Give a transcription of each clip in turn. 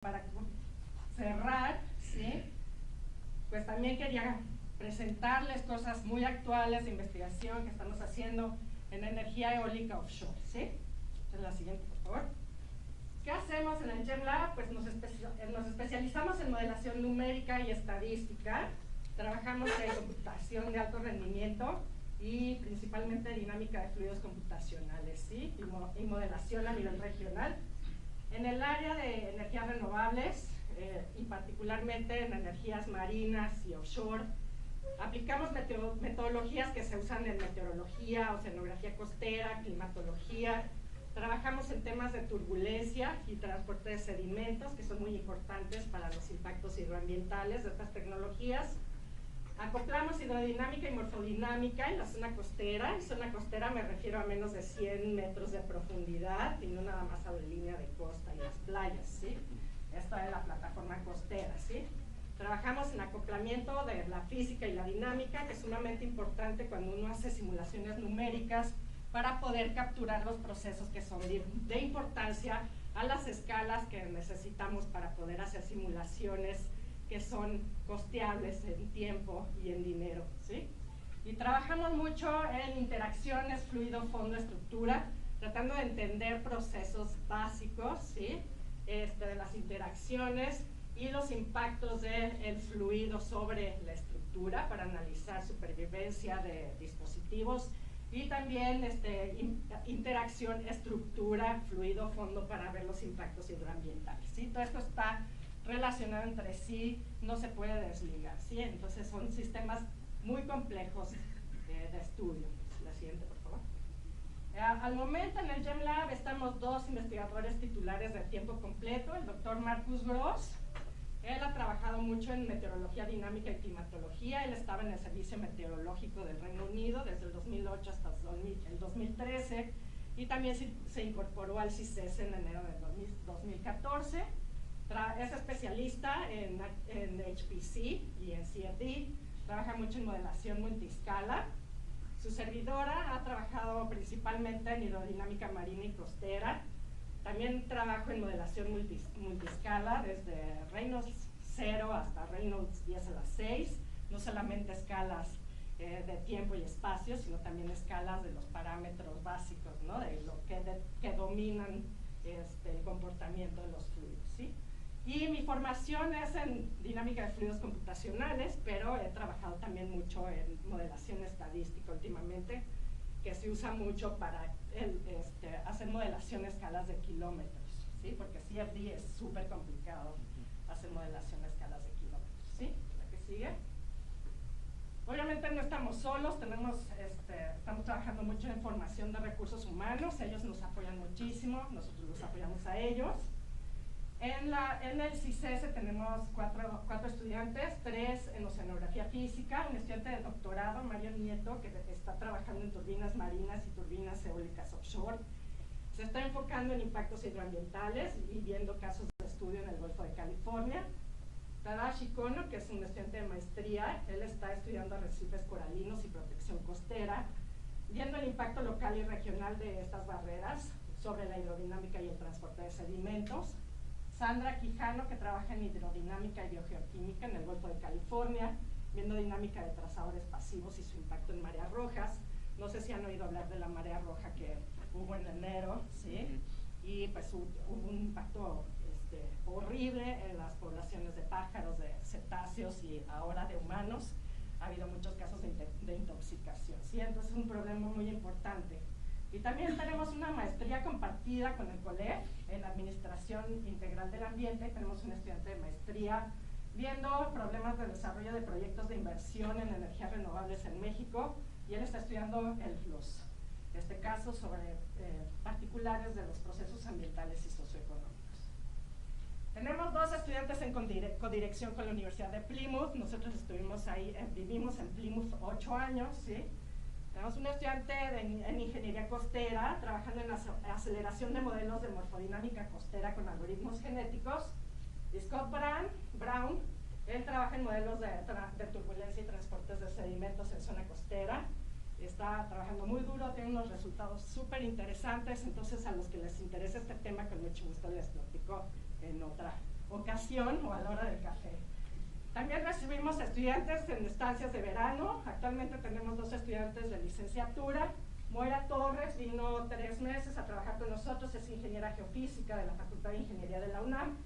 Para cerrar, ¿sí? Pues también quería presentarles cosas muy actuales de investigación que estamos haciendo en energía eólica offshore, ¿sí? Entonces, la siguiente, por favor. ¿Qué hacemos en el GEMLab? Pues nos especializamos en modelación numérica y estadística. Trabajamos en computación de alto rendimiento y principalmente dinámica de fluidos computacionales, ¿sí? Y modelación a nivel regional. En el área de energías renovables, y particularmente en energías marinas y offshore, aplicamos metodologías que se usan en meteorología, oceanografía costera, climatología. Trabajamos en temas de turbulencia y transporte de sedimentos, que son muy importantes para los impactos hidroambientales de estas tecnologías. Acoplamos hidrodinámica y morfodinámica en la zona costera. En zona costera me refiero a menos de 100 metros de profundidad y no nada más a la línea de costa y las playas, ¿sí? Esta es la plataforma costera, ¿sí? Trabajamos en acoplamiento de la física y la dinámica, que es sumamente importante cuando uno hace simulaciones numéricas para poder capturar los procesos que son de importancia a las escalas que necesitamos para poder hacer simulaciones que son costeables en tiempo y en dinero, ¿sí? Y trabajamos mucho en interacciones fluido, fondo, estructura, tratando de entender procesos básicos, ¿sí? De las interacciones y los impactos del fluido sobre la estructura para analizar supervivencia de dispositivos y también interacción, estructura, fluido, fondo para ver los impactos hidroambientales, ¿sí? Todo esto está relacionado entre sí, no se puede desligar, ¿sí? Entonces son sistemas muy complejos de estudio. La siguiente, por favor. Al momento en el GEMLab estamos dos investigadores titulares de tiempo completo, el doctor Marcus Gross. Él ha trabajado mucho en meteorología dinámica y climatología. Él estaba en el Servicio Meteorológico del Reino Unido desde el 2008 hasta el 2013 y también se incorporó al CICES en enero del 2014. Es especialista en HPC y en CFD, trabaja mucho en modelación multiscala. Su servidora ha trabajado principalmente en hidrodinámica marina y costera. También trabajo en modelación multiscala desde Reynolds 0 hasta Reynolds 10⁻⁶, no solamente escalas de tiempo y espacio, sino también escalas de los parámetros básicos, ¿no? De lo que dominan el comportamiento de los fluidos, ¿sí? Y mi formación es en dinámica de fluidos computacionales, pero he trabajado también mucho en modelación estadística últimamente, que se usa mucho para hacer modelación a escalas de kilómetros, ¿sí? Porque CFD es súper complicado hacer modelación a escalas de kilómetros, ¿sí? La que sigue. Obviamente no estamos solos, estamos trabajando mucho en formación de recursos humanos, ellos nos apoyan muchísimo, nosotros los apoyamos a ellos. En el CICES tenemos cuatro estudiantes, 3 en oceanografía física, un estudiante de doctorado, Mario Nieto, que está trabajando en turbinas marinas y turbinas eólicas offshore. Se está enfocando en impactos hidroambientales y viendo casos de estudio en el Golfo de California. Tadashi Kono, que es un estudiante de maestría, él está estudiando arrecifes coralinos y protección costera, viendo el impacto local y regional de estas barreras sobre la hidrodinámica y el transporte de sedimentos. Sandra Quijano, que trabaja en hidrodinámica y biogeoquímica en el Golfo de California, viendo dinámica de trazadores pasivos y su impacto en mareas rojas. No sé si han oído hablar de la marea roja que hubo en enero, ¿sí? Y pues hubo un impacto horrible en las poblaciones de pájaros, de cetáceos y ahora de humanos. Ha habido muchos casos de intoxicación, ¿sí? Entonces es un problema muy importante. Y también tenemos una maestría compartida con el COLEF en Administración Integral del Ambiente. Tenemos un estudiante de maestría viendo problemas de desarrollo de proyectos de inversión en energías renovables en México, y él está estudiando los casos sobre particulares de los procesos ambientales y socioeconómicos. Tenemos 2 estudiantes en codirección con la Universidad de Plymouth. Nosotros estuvimos ahí, vivimos en Plymouth 8 años, ¿sí? Tenemos un estudiante en ingeniería costera, trabajando en la aceleración de modelos de morfodinámica costera con algoritmos genéticos. Y Scott Brown, él trabaja en modelos de turbulencia y transportes de sedimentos en zona costera. Está trabajando muy duro, tiene unos resultados súper interesantes, entonces a los que les interesa este tema, con mucho gusto les platico en otra ocasión o a la hora del café. También recibimos estudiantes en estancias de verano. Actualmente tenemos 2 estudiantes de licenciatura. Moira Torres vino 3 meses a trabajar con nosotros, es ingeniera geofísica de la Facultad de Ingeniería de la UNAM.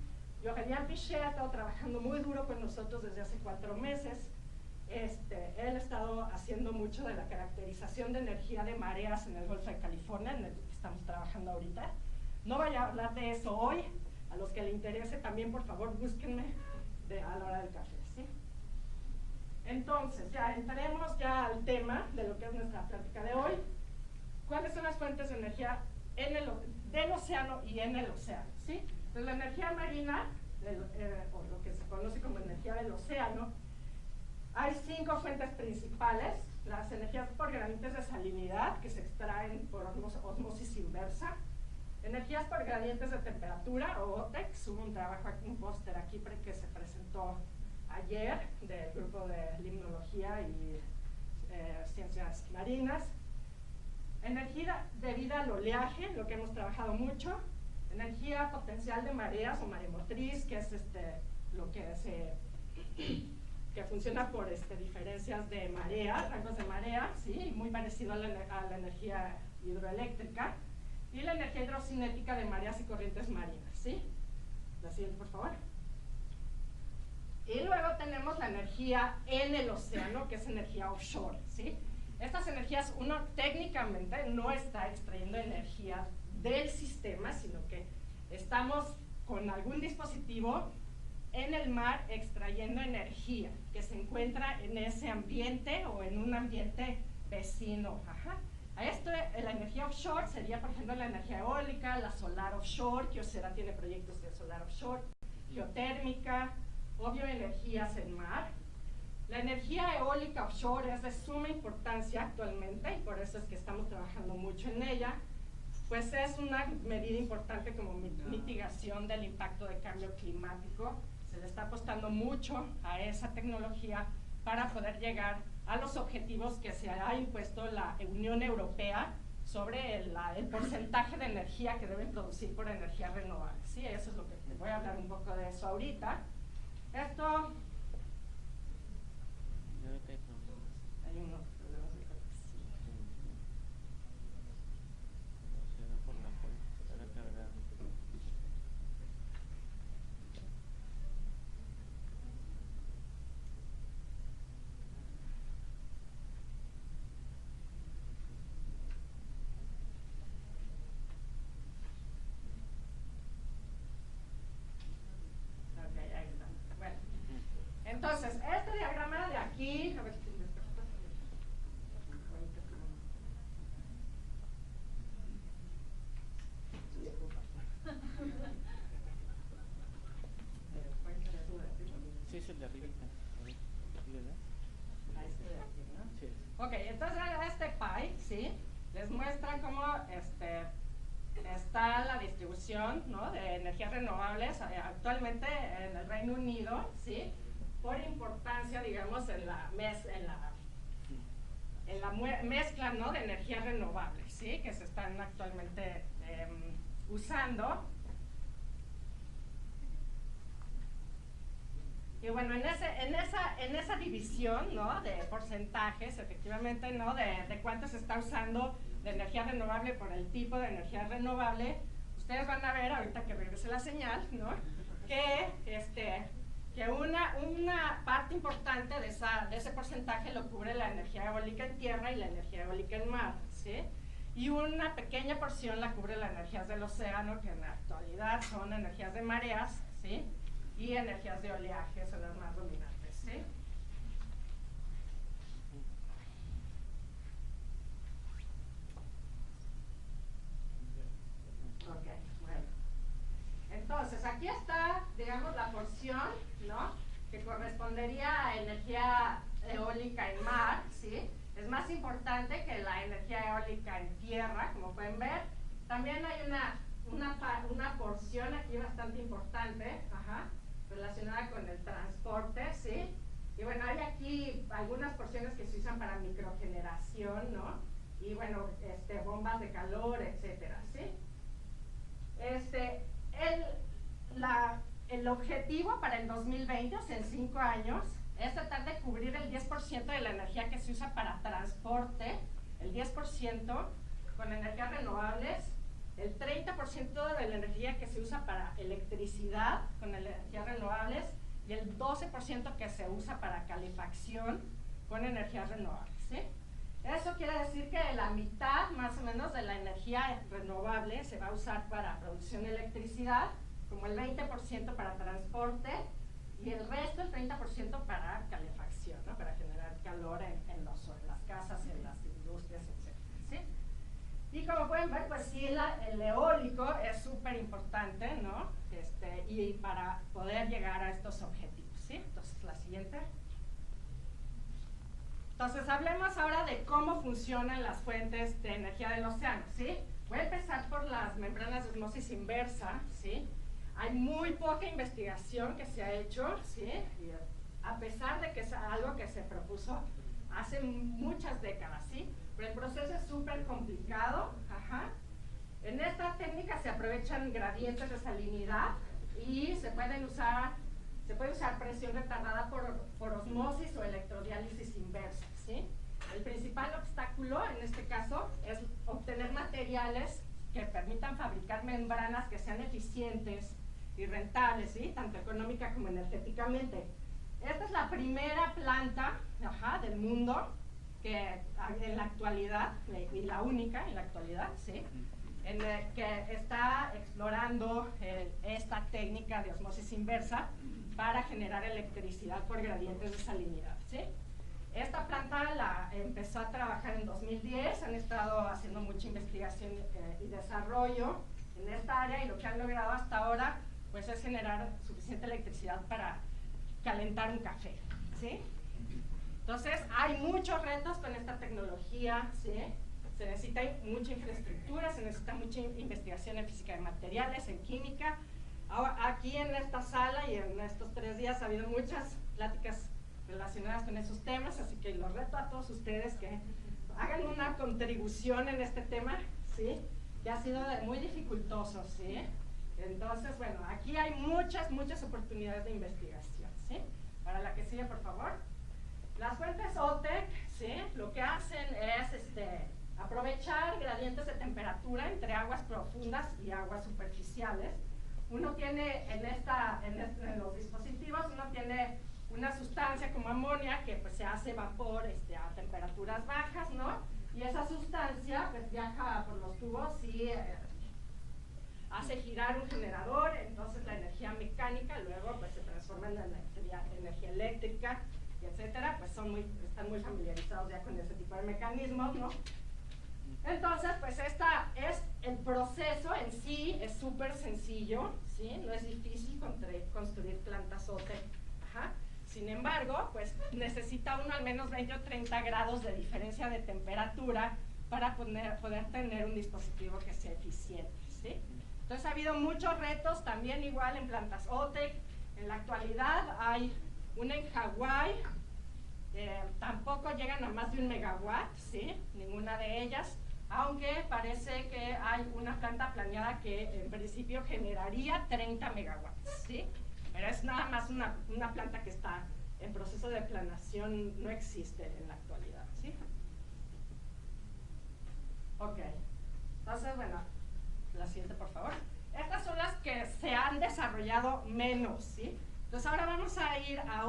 Johannian Pichet ha estado trabajando muy duro con nosotros desde hace 4 meses. Él ha estado haciendo mucho de la caracterización de energía de mareas en el Golfo de California, en el que estamos trabajando ahorita. No voy a hablar de eso hoy. A los que le interese también, por favor, búsquenme a la hora del café, ¿sí? Entonces, ya entremos ya al tema de lo que es nuestra plática de hoy. ¿Cuáles son las fuentes de energía del océano y en el océano? ¿Sí? Entonces, la energía marina, o lo que se conoce como energía del océano, hay 5 fuentes principales. Las energías por gradientes de salinidad, que se extraen por osmosis inversa. Energías por gradientes de temperatura, o OTEX. Hubo un trabajo, un póster aquí que se presentó ayer del grupo de limnología y ciencias marinas. Energía debida al oleaje, lo que hemos trabajado mucho. Energía potencial de mareas o maremotriz, que es lo que funciona por diferencias de marea, rangos de marea, ¿sí? Muy parecido a la energía hidroeléctrica. Y la energía hidrocinética de mareas y corrientes marinas, ¿sí? La siguiente, por favor. Y luego tenemos la energía en el océano, que es energía offshore, ¿sí? Estas energías, uno técnicamente no está extrayendo energía del sistema, sino que estamos con algún dispositivo en el mar extrayendo energía que se encuentra en ese ambiente o en un ambiente vecino. Ajá. A esto, la energía offshore sería, por ejemplo, la energía eólica, la solar offshore. Kyocera tiene proyectos de solar offshore, geotérmica, obvio energías en mar. La energía eólica offshore es de suma importancia actualmente y por eso es que estamos trabajando mucho en ella, pues es una medida importante como mitigación del impacto de cambio climático. Se le está apostando mucho a esa tecnología para poder llegar a los objetivos que se ha impuesto la Unión Europea sobre el porcentaje de energía que deben producir por energías renovables. ¿Sí? Eso es lo que voy a hablar un poco de eso ahorita. Esto... Hay unos problemas de conexión. Entonces, este diagrama de aquí, a ver si me Sí, es el de arriba. Sí. Ok, entonces este pie, ¿sí? Les muestran cómo está la distribución, ¿no?, de energías renovables actualmente en el Reino Unido, ¿sí?, por importancia, digamos, en la mezcla, ¿no?, de energías renovables, ¿sí?, que se están actualmente usando. Y bueno, en esa división, ¿no?, de porcentajes, efectivamente, ¿no?, de cuánto se está usando de energía renovable por el tipo de energía renovable, ustedes van a ver, ahorita que regrese la señal, ¿no?, que una parte importante de ese porcentaje lo cubre la energía eólica en tierra y la energía eólica en mar, ¿sí? Y una pequeña porción la cubre las energías del océano, que en la actualidad son energías de mareas, ¿sí?, y energías de oleaje, son las más dominantes, ¿sí? Ok, bueno. Entonces, aquí está, digamos, la porción, ¿no?, que correspondería a energía eólica en mar, ¿sí? Es más importante que la energía eólica en tierra, como pueden ver. También hay una porción aquí bastante importante, ajá, relacionada con el transporte, ¿sí? Y bueno, hay aquí algunas porciones que se usan para microgeneración, ¿no? Y bueno, bombas de el el objetivo para el 2020, o sea, en 5 años, es tratar de cubrir el 10% de la energía que se usa para transporte, el 10% con energías renovables, el 30% de la energía que se usa para electricidad con energías renovables y el 12% que se usa para calefacción con energías renovables, ¿sí? Eso quiere decir que la mitad más o menos de la energía renovable se va a usar para producción de electricidad, como el 20% para transporte y el resto, el 30% para calefacción, ¿no? Para generar calor en las casas, en las industrias, etc. ¿Sí? Y como pueden ver, pues sí, el eólico es súper importante, ¿no? Y para poder llegar a estos objetivos, ¿sí? Entonces, la siguiente. Entonces, hablemos ahora de cómo funcionan las fuentes de energía del océano, ¿sí? Voy a empezar por las membranas de osmosis inversa, ¿sí? Hay muy poca investigación que se ha hecho, ¿sí? Y a pesar de que es algo que se propuso hace muchas décadas, ¿sí? Pero el proceso es súper complicado. Ajá. En esta técnica se aprovechan gradientes de salinidad y se puede usar presión retardada por osmosis o electrodiálisis inversa, ¿sí? El principal obstáculo en este caso es obtener materiales que permitan fabricar membranas que sean eficientes y rentables, ¿sí? Tanto económica como energéticamente. Esta es la primera planta del mundo que en la actualidad, y la única en la actualidad, ¿sí? Que está explorando esta técnica de osmosis inversa para generar electricidad por gradientes de salinidad, ¿sí? Esta planta la empezó a trabajar en 2010, han estado haciendo mucha investigación y desarrollo en esta área y lo que han logrado hasta ahora pues, es generar suficiente electricidad para calentar un café, ¿sí? Entonces, hay muchos retos con esta tecnología, ¿sí? Se necesita mucha infraestructura, se necesita mucha investigación en física de materiales, en química. Ahora, aquí en esta sala y en estos 3 días ha habido muchas pláticas relacionadas con esos temas, así que los reto a todos ustedes que hagan una contribución en este tema, ¿sí? Que ha sido muy dificultoso, ¿sí? Entonces, bueno, aquí hay muchas oportunidades de investigación, ¿sí? Para la que sigue, por favor. Las fuentes OTEC, ¿sí? Lo que hacen es aprovechar gradientes de temperatura entre aguas profundas y aguas superficiales. Uno tiene en los dispositivos, uno tiene una sustancia como amonia que pues, se hace vapor a temperaturas bajas, ¿no? Y esa sustancia pues, viaja por los tubos y hace girar un generador, entonces la energía mecánica luego pues, se transforma en energía eléctrica, y etcétera, pues están muy familiarizados ya con ese tipo de mecanismos, ¿no? Entonces, pues el proceso en sí es súper sencillo, ¿sí? No es difícil construir plantas OTEC. Ajá. Sin embargo, pues necesita uno al menos 20 o 30 grados de diferencia de temperatura para poder tener un dispositivo que sea eficiente, ¿sí? Entonces ha habido muchos retos también igual en plantas OTEC. En la actualidad hay una en Hawái, tampoco llegan a más de 1 megawatt, ¿sí? Ninguna de ellas, aunque parece que hay una planta planeada que en principio generaría 30 megawatts, ¿sí? Pero es nada más una planta que está en proceso de planeación, no existe en la actualidad, ¿sí? Ok, entonces, bueno, la siguiente, por favor. Estas son las que se han desarrollado menos, ¿sí? Entonces ahora vamos a ir a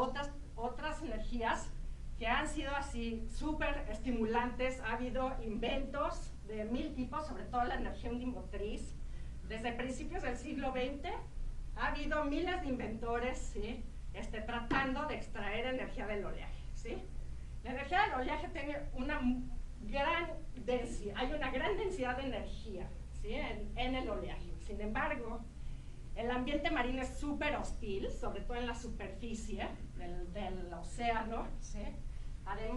otras energías que han sido así súper estimulantes. Ha habido inventos de 1000 tipos, sobre todo la energía undimotriz. Desde principios del siglo XX ha habido miles de inventores, ¿sí? Tratando de extraer energía del oleaje, ¿sí? La energía del oleaje tiene una gran densidad, hay una gran densidad de energía, ¿sí? en el oleaje. Sin embargo, el ambiente marino es súper hostil, sobre todo en la superficie del océano, ¿sí?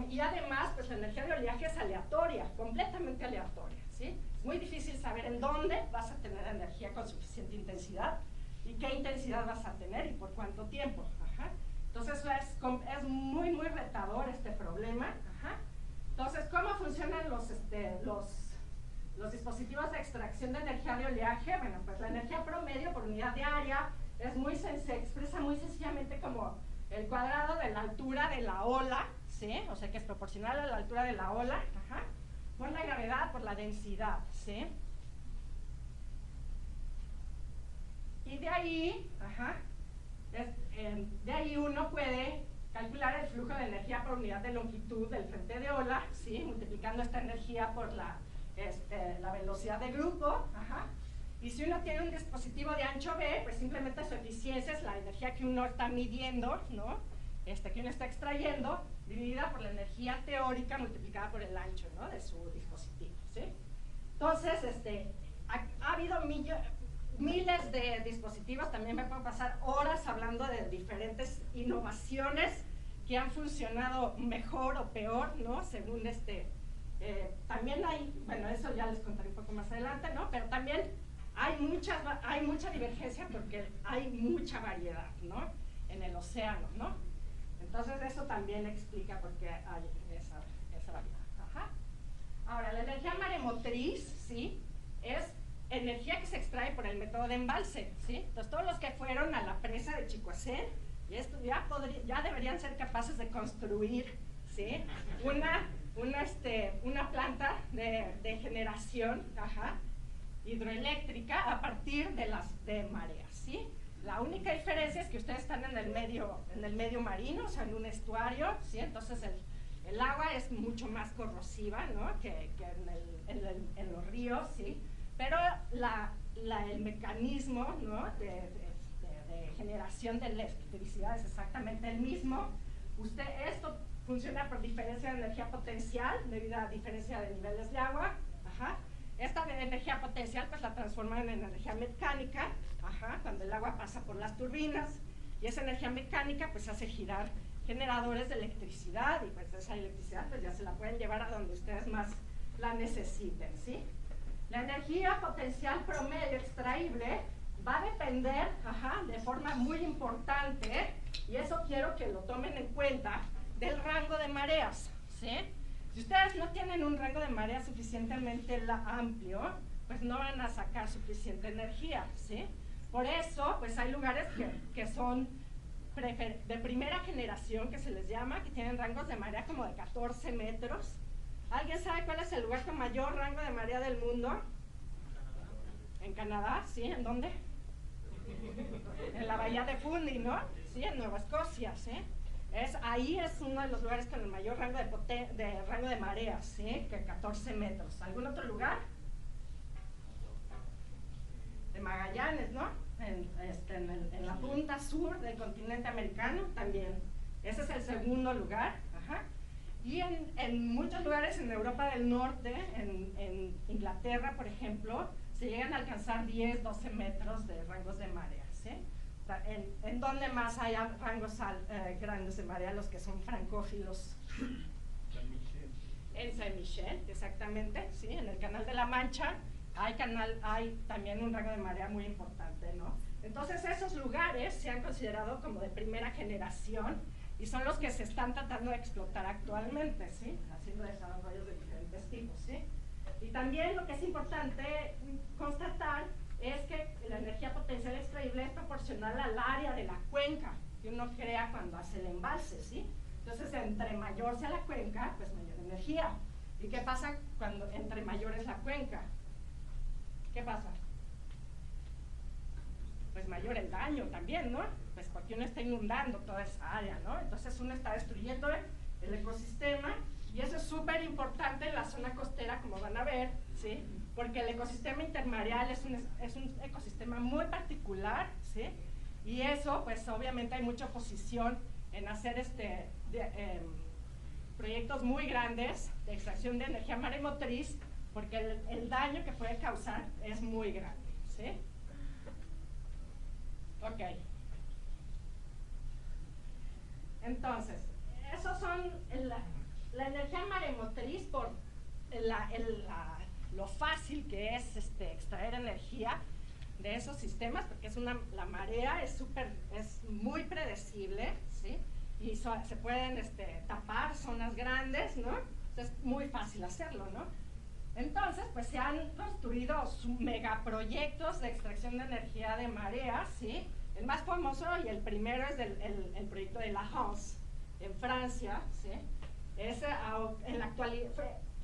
Y además, pues la energía de oleaje es aleatoria, completamente aleatoria, ¿sí? Es muy difícil saber en dónde vas a tener energía con suficiente intensidad y qué intensidad vas a tener y por cuánto tiempo. Ajá. Entonces es muy retador este problema. Ajá. Entonces, ¿cómo funcionan los dispositivos de extracción de energía de oleaje? Bueno, pues la energía promedio por unidad de área se expresa muy sencillamente como el cuadrado de la altura de la ola, ¿sí? O sea que es proporcional a la altura de la ola, ajá, por la gravedad, por la densidad, ¿sí? Y de ahí, ajá, de ahí uno puede calcular el flujo de energía por unidad de longitud del frente de ola, ¿sí? Multiplicando esta energía por la velocidad de grupo, ajá. Y si uno tiene un dispositivo de ancho B, pues simplemente su eficiencia es la energía que uno está midiendo, ¿no? Que uno está extrayendo, dividida por la energía teórica multiplicada por el ancho, ¿no? De su dispositivo, ¿sí? Entonces, ha habido miles de dispositivos, también me puedo pasar horas hablando de diferentes innovaciones que han funcionado mejor o peor, ¿no? Según también hay, bueno, eso ya les contaré un poco más adelante, ¿no? Pero también hay mucha divergencia porque hay mucha variedad, ¿no? En el océano, ¿no? Entonces eso también explica por qué hay esa variedad. Ajá. Ahora, la energía maremotriz, ¿sí? Es energía que se extrae por el método de embalse, ¿sí? Entonces todos los que fueron a la presa de Chicoacén, ya deberían ser capaces de construir, ¿sí? una planta de generación, ajá, hidroeléctrica a partir de mareas, ¿sí? La única diferencia es que ustedes están en el medio marino, o sea, en un estuario, ¿sí? Entonces el agua es mucho más corrosiva, ¿no? que en los ríos, ¿sí? Pero el mecanismo, ¿no? de generación de electricidad es exactamente el mismo. Esto funciona por diferencia de energía potencial debido a diferencia de niveles de agua. Ajá. Esta energía potencial pues la transforman en energía mecánica, ajá, cuando el agua pasa por las turbinas, y esa energía mecánica pues hace girar generadores de electricidad, y pues esa electricidad pues ya se la pueden llevar a donde ustedes más la necesiten, ¿sí? La energía potencial promedio extraíble va a depender, ajá, de forma muy importante, y eso quiero que lo tomen en cuenta, del rango de mareas, ¿sí? Si ustedes no tienen un rango de marea suficientemente amplio, pues no van a sacar suficiente energía, ¿sí? Por eso, pues hay lugares que son de primera generación, que se les llama, que tienen rangos de marea como de 14 metros. ¿Alguien sabe cuál es el lugar con mayor rango de marea del mundo? En Canadá, ¿sí? ¿En dónde? En la bahía de Fundy, ¿no? Sí, en Nueva Escocia, ¿sí? Ahí es uno de los lugares con el mayor rango de mareas, ¿sí? Que 14 metros. ¿Algún otro lugar? De Magallanes, ¿no? En la punta sur del continente americano también. Ese es el segundo lugar. Ajá. Y en muchos lugares en Europa del Norte, en Inglaterra, por ejemplo, se llegan a alcanzar 10, 12 metros de rangos de marea, ¿sí? En donde más hay rangos grandes de marea, los que son francófilos. En Saint-Michel, exactamente, ¿sí? En el Canal de la Mancha hay también un rango de marea muy importante, ¿no? Entonces esos lugares se han considerado como de primera generación y son los que se están tratando de explotar actualmente, ¿sí? Haciendo desarrollos de diferentes tipos, ¿sí? Y también lo que es importante constatar es que la energía potencial extraíble es proporcional al área de la cuenca que uno crea cuando hace el embalse, ¿sí? Entonces, entre mayor sea la cuenca, pues mayor energía. ¿Y qué pasa cuando entre mayor es la cuenca? ¿Qué pasa? Pues mayor el daño también, ¿no? Pues porque uno está inundando toda esa área, ¿no? Entonces uno está destruyendo el ecosistema, y eso es súper importante en la zona costera, como van a ver, ¿sí? Porque el ecosistema intermareal es un ecosistema muy particular, ¿sí? Y eso, pues obviamente hay mucha oposición en hacer proyectos muy grandes de extracción de energía maremotriz, porque el daño que puede causar es muy grande, ¿sí? Ok. Entonces, esos son la energía maremotriz por lo fácil que es extraer energía de esos sistemas, porque la marea es muy predecible, ¿sí? Y se pueden tapar zonas grandes, ¿no? Entonces es muy fácil hacerlo, ¿no? Entonces, pues se han construido megaproyectos de extracción de energía de marea, ¿sí? El más famoso y el primero es el proyecto de La Haus, en Francia, ¿sí? En la actualidad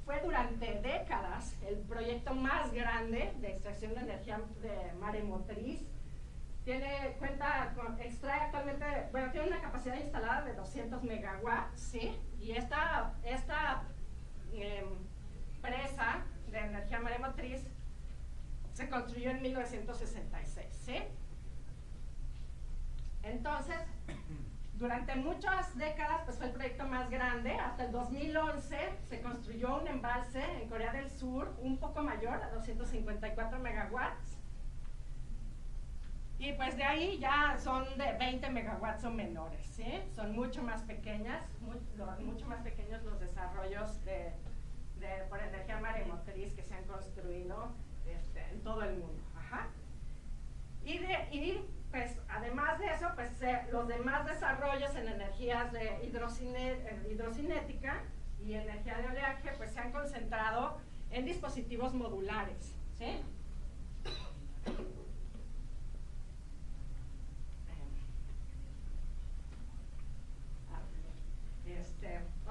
fue durante décadas el proyecto más grande de extracción de energía de maremotriz. Extrae actualmente, bueno, tiene una capacidad instalada de 200 megawatts, ¿sí? Y esta presa de energía maremotriz se construyó en 1966, ¿sí? Entonces, durante muchas décadas pues fue el proyecto más grande. Hasta el 2011 se construyó un embalse en Corea del Sur, un poco mayor, a 254 megawatts. Y pues de ahí ya son de 20 megawatts o menores, ¿sí? Son mucho más pequeñas, mucho más pequeños los desarrollos por energía maremotriz que se han construido en todo el mundo. Ajá. Y pues además de eso, pues los demás desarrollos en energías de hidrocinética y energía de oleaje pues se han concentrado en dispositivos modulares, ¿sí?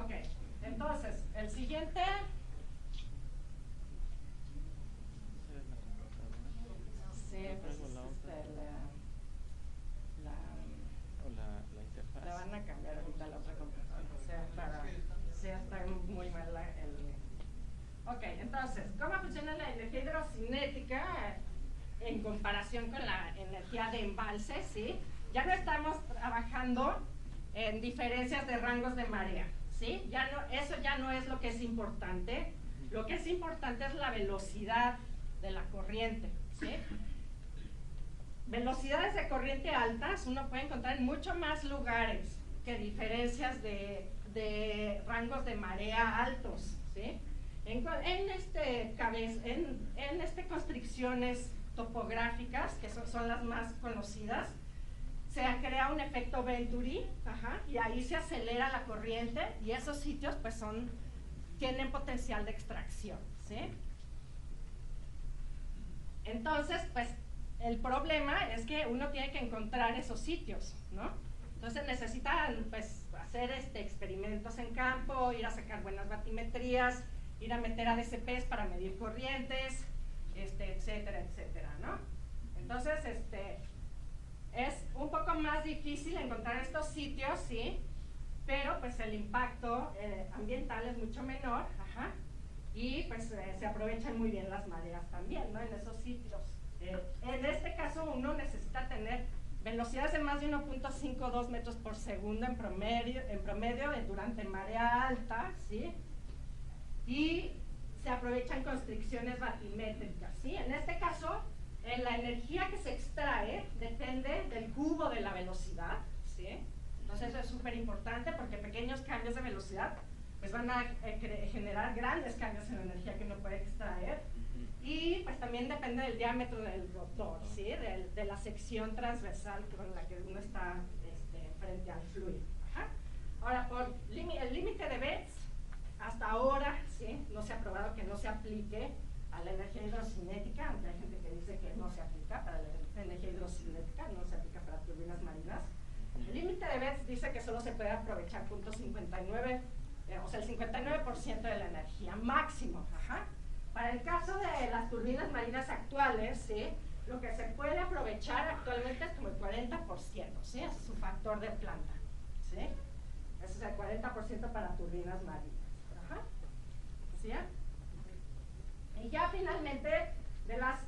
Ok, entonces, el siguiente. Sí, pues la interfaz. La van a cambiar ahorita la otra computadora, o sea, está muy mal Ok, entonces, ¿cómo funciona la energía hidrocinética en comparación con la energía de embalse? ¿Sí? Ya no estamos trabajando en diferencias de rangos de marea, ¿sí? Eso ya no es lo que es importante. Lo que es importante es la velocidad de la corriente, ¿sí? Velocidades de corriente altas uno puede encontrar en mucho más lugares que diferencias de rangos de marea altos, ¿sí? En constricciones topográficas, que son las más conocidas, se crea un efecto Venturi, y ahí se acelera la corriente y esos sitios pues tienen potencial de extracción, ¿sí? Entonces, pues el problema es que uno tiene que encontrar esos sitios, ¿no? Entonces necesitan pues hacer experimentos en campo, ir a sacar buenas batimetrías, ir a meter ADCPs para medir corrientes, etcétera, etcétera, ¿no? Entonces, es un poco más difícil encontrar estos sitios, sí, pero pues el impacto ambiental es mucho menor, y pues se aprovechan muy bien las mareas también, ¿no? En esos sitios. En este caso uno necesita tener velocidades de más de 1.52 metros por segundo en promedio durante marea alta, ¿sí? Y se aprovechan constricciones batimétricas, ¿sí? En este caso, la energía que se extrae depende del cubo de la velocidad, ¿sí? Entonces eso es súper importante porque pequeños cambios de velocidad pues van a generar grandes cambios en la energía que uno puede extraer. Y pues también depende del diámetro del rotor, ¿sí? De la sección transversal con la que uno está frente al fluido. Ahora, el límite de Betz, hasta ahora, ¿sí? No se ha probado que no se aplique a la energía hidrocinética, aunque hay gente que dice que no se aplica para la energía hidrocinética, no se aplica para turbinas marinas. El límite de Betz dice que solo se puede aprovechar .59, o sea, el 59% de la energía máximo. Para el caso de las turbinas marinas actuales, ¿sí? Lo que se puede aprovechar actualmente es como el 40%, ¿sí? Ese es su factor de planta, ¿sí? Ese es el 40% para turbinas marinas. ¿Sí? Y ya finalmente, de las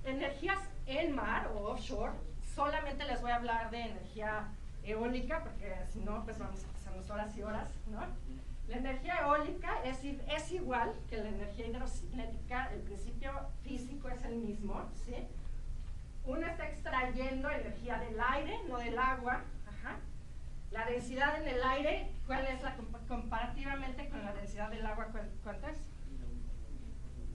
energías en mar o offshore, solamente les voy a hablar de energía eólica, porque si no, pues vamos a pasarnos horas y horas, ¿no? La energía eólica es igual que la energía hidrocinética, el principio físico es el mismo, ¿sí? Uno está extrayendo energía del aire, no del agua. La densidad en el aire, ¿cuál es comparativamente con la densidad del agua? ¿Cuánto es?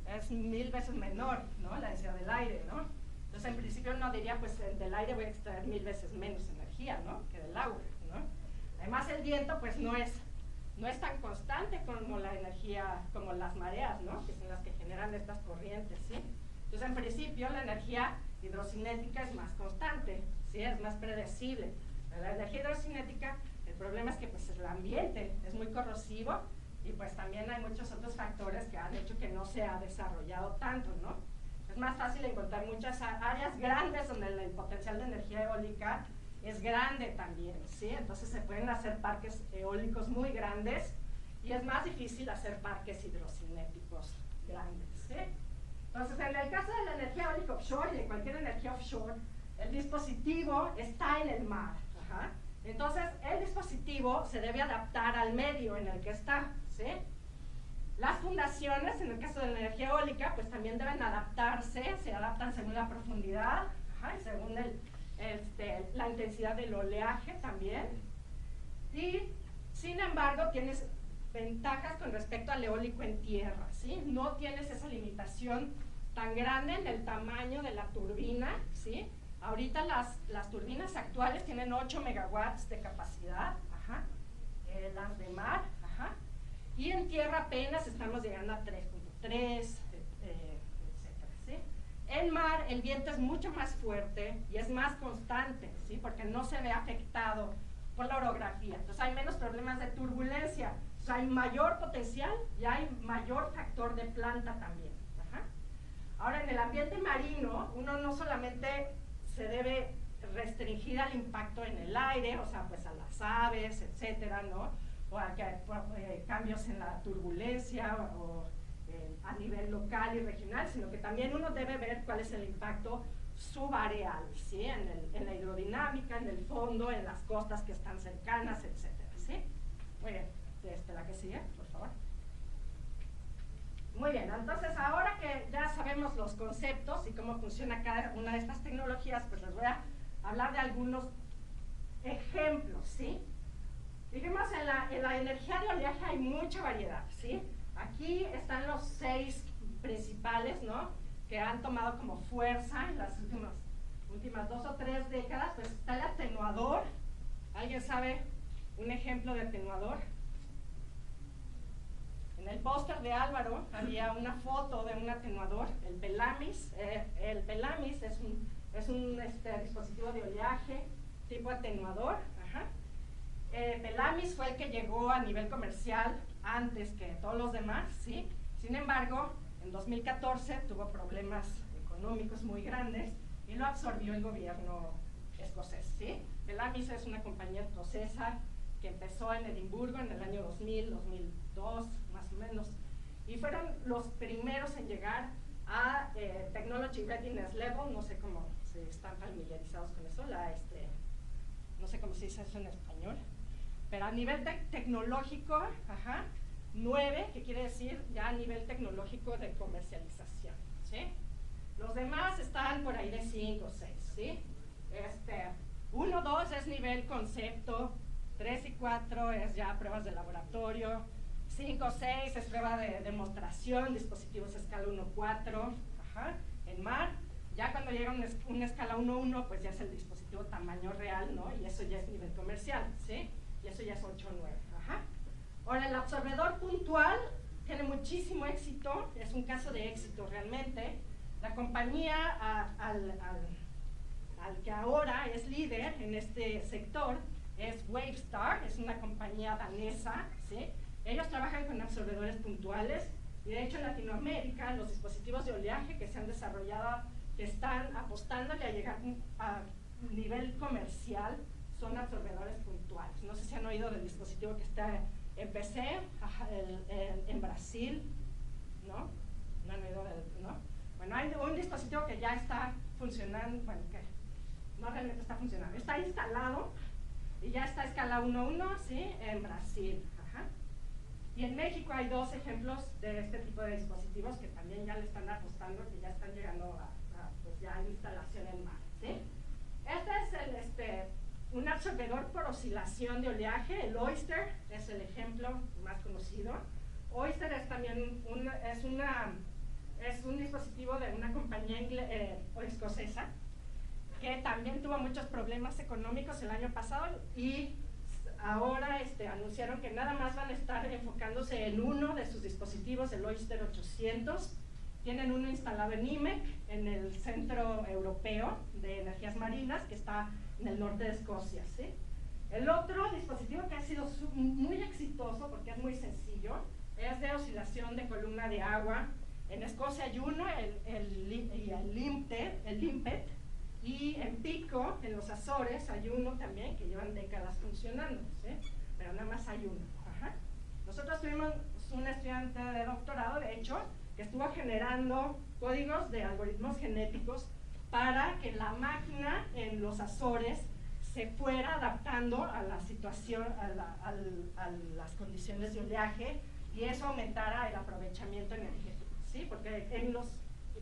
Es 1000 veces menor, ¿no? La densidad del aire, ¿no? Entonces, en principio uno diría, pues del aire voy a extraer 1000 veces menos energía, ¿no? Que del agua, ¿no? Además, el viento, pues no es tan constante como la energía, como las mareas, ¿no? Que son las que generan estas corrientes, ¿sí? Entonces, en principio, la energía hidrocinética es más constante, ¿sí? Es más predecible. La energía hidrocinética, el problema es que pues, el ambiente es muy corrosivo y pues también hay muchos otros factores que han hecho que no se ha desarrollado tanto, ¿no? Es más fácil encontrar muchas áreas grandes donde el potencial de energía eólica es grande también, ¿sí? Entonces se pueden hacer parques eólicos muy grandes y es más difícil hacer parques hidrocinéticos grandes, ¿sí? Entonces, en el caso de la energía eólica offshore y de cualquier energía offshore, el dispositivo está en el mar. Ajá. Entonces, el dispositivo se debe adaptar al medio en el que está, ¿sí? Las fundaciones, en el caso de la energía eólica, pues también deben adaptarse, se adaptan según la profundidad, ajá, y según la intensidad del oleaje también. Y, sin embargo, tienes ventajas con respecto al eólico en tierra, ¿sí? No tienes esa limitación tan grande en el tamaño de la turbina, ¿sí? Ahorita las turbinas actuales tienen 8 megawatts de capacidad, ajá, las de mar, ajá, y en tierra apenas estamos llegando a 3.3, etcétera, ¿sí? En mar el viento es mucho más fuerte y es más constante, ¿sí? Porque no se ve afectado por la orografía, entonces hay menos problemas de turbulencia, o sea, hay mayor potencial y hay mayor factor de planta también. Ajá. Ahora, en el ambiente marino, uno no solamente se debe restringir al impacto en el aire, o sea, pues a las aves, etcétera, ¿no? O a cambios en la turbulencia o a nivel local y regional, sino que también uno debe ver cuál es el impacto subareal, ¿sí? En la hidrodinámica, en el fondo, en las costas que están cercanas, etcétera, ¿sí? Muy bien. La que sigue, por favor. Muy bien, entonces ahora que ya sabemos los conceptos y cómo funciona cada una de estas tecnologías, pues les voy a hablar de algunos ejemplos, ¿sí? Dijimos, en la energía de oleaje hay mucha variedad, ¿sí? Aquí están los 6 principales, ¿no? Que han tomado como fuerza en las últimas 2 o 3 décadas. Pues está el atenuador. ¿Alguien sabe un ejemplo de atenuador? En el póster de Álvaro había una foto de un atenuador, el Pelamis. El Pelamis es un dispositivo de oleaje tipo atenuador. Ajá. Pelamis fue el que llegó a nivel comercial antes que todos los demás, ¿sí? Sin embargo, en 2014 tuvo problemas económicos muy grandes y lo absorbió el gobierno escocés, ¿sí? Pelamis es una compañía escocesa que empezó en Edimburgo en el año 2000, 2002, más o menos, y fueron los primeros en llegar a Technology Readiness Level, no sé cómo se están familiarizados con eso, no sé cómo se dice eso en español, pero a nivel tecnológico, ajá, 9, que quiere decir ya a nivel tecnológico de comercialización, ¿sí? Los demás están por ahí de 5 o 6, ¿sí? 1, 2 es nivel concepto, 3 y 4 es ya pruebas de laboratorio, 5, 6 es prueba de demostración, dispositivos escala 1, 4, ajá, en mar. Ya cuando llega una escala 1, 1, pues ya es el dispositivo tamaño real, ¿no? Y eso ya es nivel comercial, ¿sí? Y eso ya es 8, 9, ajá. Ahora, el absorbedor puntual tiene muchísimo éxito, es un caso de éxito realmente. La compañía al que ahora es líder en este sector es Wavestar, es una compañía danesa, ¿sí? Ellos trabajan con absorbedores puntuales y de hecho en Latinoamérica los dispositivos de oleaje que se han desarrollado, que están apostándole a llegar a nivel comercial, son absorbedores puntuales. No sé si han oído del dispositivo que está en PC, en Brasil, ¿no? ¿No han oído no? Bueno, hay un dispositivo que ya está funcionando, bueno, que no realmente está funcionando, está instalado y ya está a escala 1.1, ¿sí? En Brasil. Ajá. Y en México hay 2 ejemplos de este tipo de dispositivos que también ya le están apostando, que ya están llegando a pues ya instalación en mar, ¿sí? Este es un absorbedor por oscilación de oleaje, el Oyster es el ejemplo más conocido. Oyster es también es un dispositivo de una compañía escocesa que también tuvo muchos problemas económicos el año pasado y ahora anunciaron que nada más van a estar enfocándose en uno de sus dispositivos, el Oyster 800, Tienen uno instalado en IMEC, en el Centro Europeo de Energías Marinas, que está en el norte de Escocia, ¿sí? El otro dispositivo que ha sido muy exitoso, porque es muy sencillo, es de oscilación de columna de agua. En Escocia hay uno, el Limpet, y en Pico, en los Azores, hay uno también que llevan décadas funcionando, ¿sí? Pero nada más hay uno. Ajá. Nosotros tuvimos un estudiante de doctorado, de hecho, que estuvo generando códigos de algoritmos genéticos para que la máquina en los Azores se fuera adaptando a la situación, a las condiciones de oleaje, y eso aumentara el aprovechamiento energético, ¿sí? Porque en los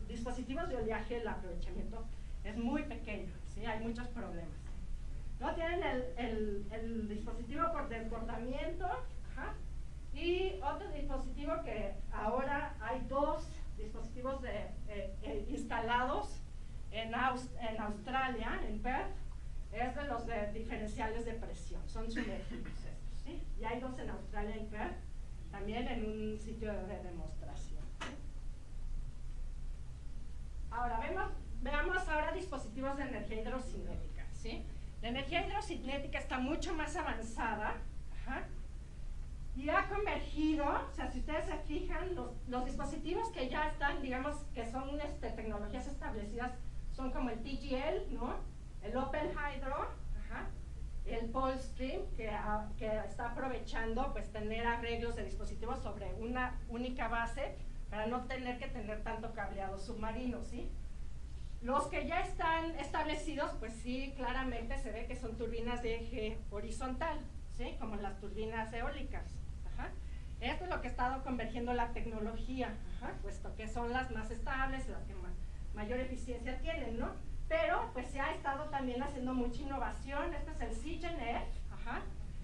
dispositivos de oleaje el aprovechamiento es muy pequeño, ¿sí? Hay muchos problemas. Luego tienen el dispositivo por desbordamiento, ajá, y otro dispositivo que ahora hay dos dispositivos instalados en Australia, en Perth, es de los de diferenciales de presión, son sumergibles estos, ¿sí? Y hay dos en Australia, en Perth, también en un sitio de demostración, ¿sí? Ahora, veamos ahora dispositivos de energía hidrocinética, ¿sí? La energía hidrocinética está mucho más avanzada, ajá, y ha convergido, o sea, si ustedes se fijan, los dispositivos que ya están, digamos, que son tecnologías establecidas, son como el TGL, ¿no? El Open Hydro, ajá, el Polstream, que está aprovechando pues tener arreglos de dispositivos sobre una única base para no tener que tener tanto cableado submarino, ¿sí? Los que ya están establecidos, pues sí, claramente se ve que son turbinas de eje horizontal, ¿sí? Como las turbinas eólicas. Ajá. Esto es lo que ha estado convergiendo la tecnología, ajá, puesto que son las más estables, las que mayor eficiencia tienen, ¿no? Pero pues se ha estado también haciendo mucha innovación. Este es el Seagen-F.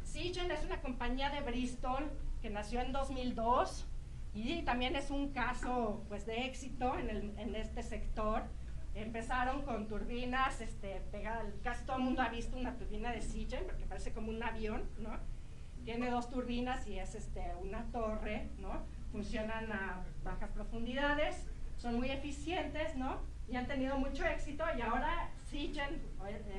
Seagen es una compañía de Bristol que nació en 2002 y también es un caso pues de éxito en este sector. Empezaron con turbinas pegadas, casi todo el mundo ha visto una turbina de Seagen porque parece como un avión, ¿no? Tiene dos turbinas y es una torre, ¿no? Funcionan a bajas profundidades, son muy eficientes, ¿no? Y han tenido mucho éxito, y ahora Seagen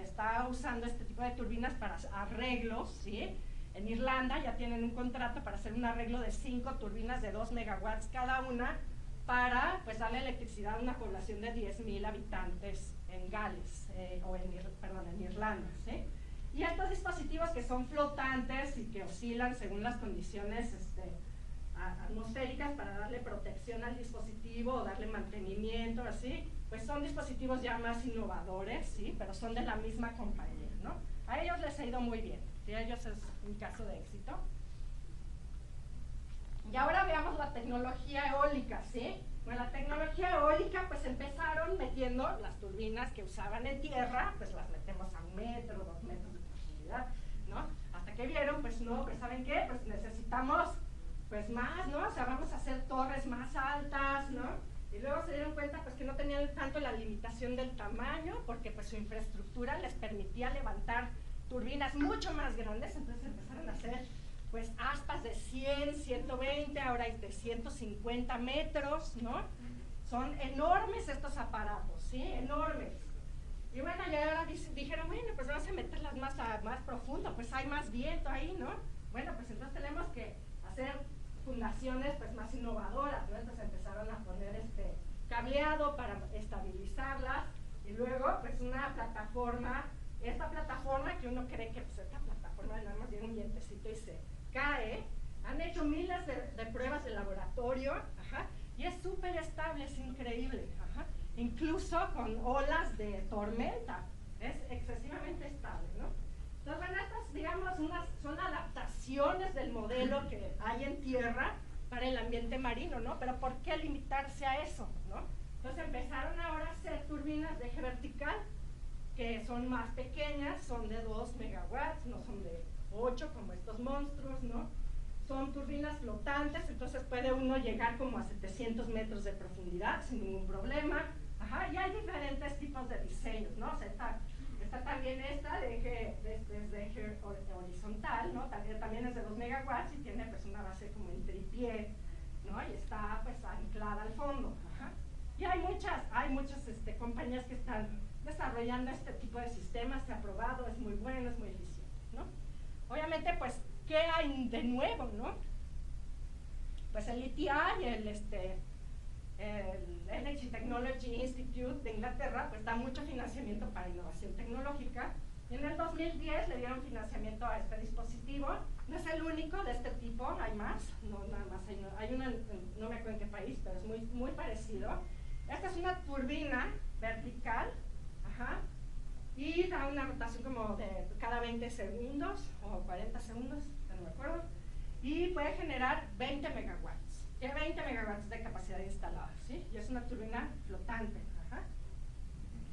está usando este tipo de turbinas para arreglos, ¿sí? En Irlanda ya tienen un contrato para hacer un arreglo de 5 turbinas de 2 megawatts cada una para pues darle electricidad a una población de 10,000 habitantes en Gales, en Irlanda, ¿sí? Y estos dispositivos que son flotantes y que oscilan según las condiciones atmosféricas para darle protección al dispositivo o darle mantenimiento, así, pues son dispositivos ya más innovadores, ¿sí? Pero son de la misma compañía, ¿no? A ellos les ha ido muy bien, ¿sí? A ellos es un caso de éxito. Y ahora veamos la tecnología eólica, ¿sí? Bueno, la tecnología eólica, pues empezaron metiendo las turbinas que usaban en tierra, pues las metemos a 1 metro, 2 metros de profundidad, ¿no? Hasta que vieron, pues no, pues ¿saben qué? Pues necesitamos pues más, ¿no? O sea, vamos a hacer torres más altas, ¿no? Y luego se dieron cuenta pues que no tenían tanto la limitación del tamaño, porque pues su infraestructura les permitía levantar turbinas mucho más grandes, entonces empezaron a hacer pues aspas de 100, 120, ahora hay de 150 metros, ¿no? Son enormes estos aparatos, ¿sí? Enormes. Y bueno, y ahora dijeron, bueno, pues vamos a meterlas más profundo, pues hay más viento ahí, ¿no? Bueno, pues entonces tenemos que hacer fundaciones pues más innovadoras, ¿no? Entonces empezaron a poner cableado para estabilizarlas, y luego pues una plataforma, esta plataforma que uno cree que pues esta plataforma nada más tiene un dientecito y se cae. Han hecho miles de pruebas de laboratorio, ajá, y es súper estable, es increíble, ajá. Incluso con olas de tormenta, es excesivamente estable, ¿no? Entonces, bueno, estas, digamos, son adaptaciones del modelo que hay en tierra para el ambiente marino, ¿no? Pero ¿por qué limitarse a eso, no? Entonces empezaron ahora a hacer turbinas de eje vertical, que son más pequeñas, son de 2 megawatts, no son de 8 como estos monstruos, ¿no? Son turbinas flotantes, entonces puede uno llegar como a 700 metros de profundidad sin ningún problema. Ajá, y hay diferentes tipos de diseños, ¿no? O sea, está también esta de eje horizontal, ¿no? También es de 2 megawatts y tiene pues una base como en tripié, ¿no? Y está pues anclada al fondo. Ajá. Y hay muchas compañías que están desarrollando este tipo de sistemas, se ha probado, es muy bueno, es muy eficiente, ¿no? Obviamente, pues, ¿qué hay de nuevo, no? Pues el ETI, el Energy Technology Institute de Inglaterra, pues da mucho financiamiento para innovación tecnológica. Y en el 2010 le dieron financiamiento a este dispositivo. No es el único de este tipo, hay más, no nada más hay uno, no me acuerdo en qué país, pero es muy, muy parecido. Esta es una turbina vertical, ajá, y da una rotación como de cada 20 segundos o 40 segundos, no me acuerdo, y puede generar 20 megawatts. Tiene 20 megawatts de capacidad instalada, ¿sí? Y es una turbina flotante. Ajá.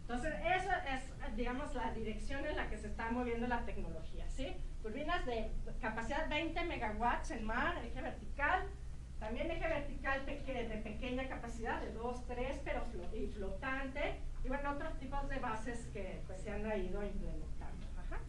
Entonces, eso es, digamos, la dirección en la que se está moviendo la tecnología, ¿sí? Turbinas de capacidad 20 megawatts en mar, eje vertical, también eje vertical de pequeña capacidad, de 2, 3, pero flotante, y bueno, otros tipos de bases que pues, se han ido implementando. Ajá.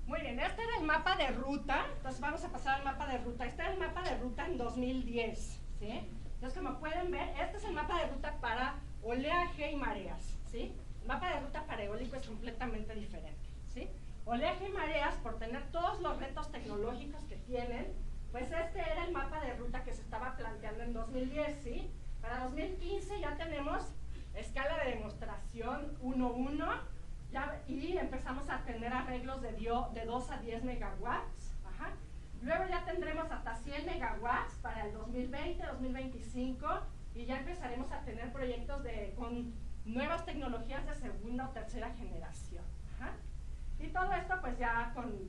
Muy bien, este era el mapa de ruta, entonces vamos a pasar al mapa de ruta. Este era el mapa de ruta en 2010, ¿sí? Entonces, como pueden ver, este es el mapa de ruta para oleaje y mareas, ¿sí? El mapa de ruta para eólico es completamente diferente, ¿sí? Oleaje y mareas, por tener todos los retos tecnológicos que tienen, pues este era el mapa de ruta que se estaba planteando en 2010, ¿sí? Para 2015 ya tenemos escala de demostración 1.1 y empezamos a tener arreglos de 2 a 10 megawatts. Ajá. Luego ya tendremos hasta 100 megawatts para el 2020, 2025 y ya empezaremos a tener proyectos con nuevas tecnologías de segunda o tercera generación. Ajá. Y todo esto pues ya con